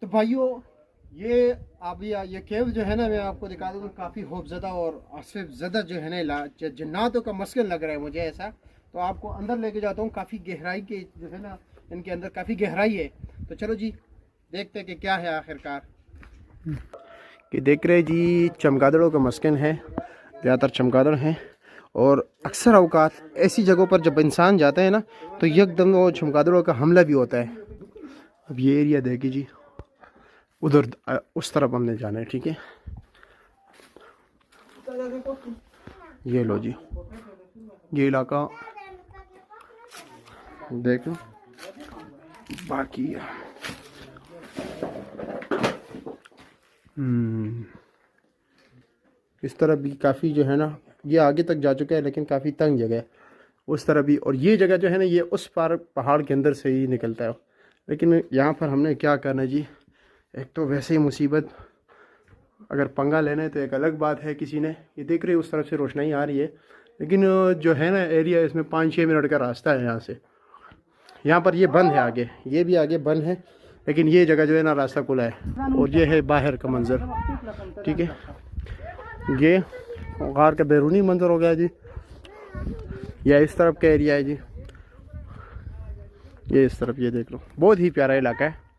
तो भाइयों ये आप ये केव जो है ना, मैं आपको दिखा दूँ काफ़ी खौफज़दा और आसिफ ज़दा जो है ना, जन्नातों का मस्कन लग रहा है मुझे ऐसा। तो आपको अंदर लेके जाता हूँ, काफ़ी गहराई के जो है ना, इनके अंदर काफ़ी गहराई है। तो चलो जी देखते हैं कि क्या है आखिरकार। कि देख रहे जी, चमगादड़ों का मस्कन है, ज़्यादातर चमगादड़ हैं। और अक्सर अवकात ऐसी जगहों पर जब इंसान जाता है ना, तो यकदम वो चमगादड़ों का हमला भी होता है। अब ये एरिया देखिए जी, उधर उस तरफ हमने जाना है, ठीक है। ये लो जी, ये इलाका देख लो। बाकी इस तरफ भी काफ़ी जो है ना, ये आगे तक जा चुका है लेकिन काफ़ी तंग जगह है उस तरफ भी। और ये जगह जो है ना, ये उस पार पहाड़ के अंदर से ही निकलता है। लेकिन यहाँ पर हमने क्या करना जी, एक तो वैसे ही मुसीबत, अगर पंगा लेना है तो एक अलग बात है। किसी ने ये देख रहे उस तरफ से रोशनाई आ रही है, लेकिन जो है ना एरिया, इसमें 5-6 मिनट का रास्ता है यहाँ से। यहाँ पर ये बंद है आगे, ये भी आगे बंद है, लेकिन ये जगह जो है ना रास्ता खुला है। और ये है बाहर का मंज़र, ठीक है। ये गार का बैरूनी मंज़र हो गया जी। यह इस तरफ का एरिया है जी, ये इस तरफ, ये देख लो, बहुत ही प्यारा इलाका है।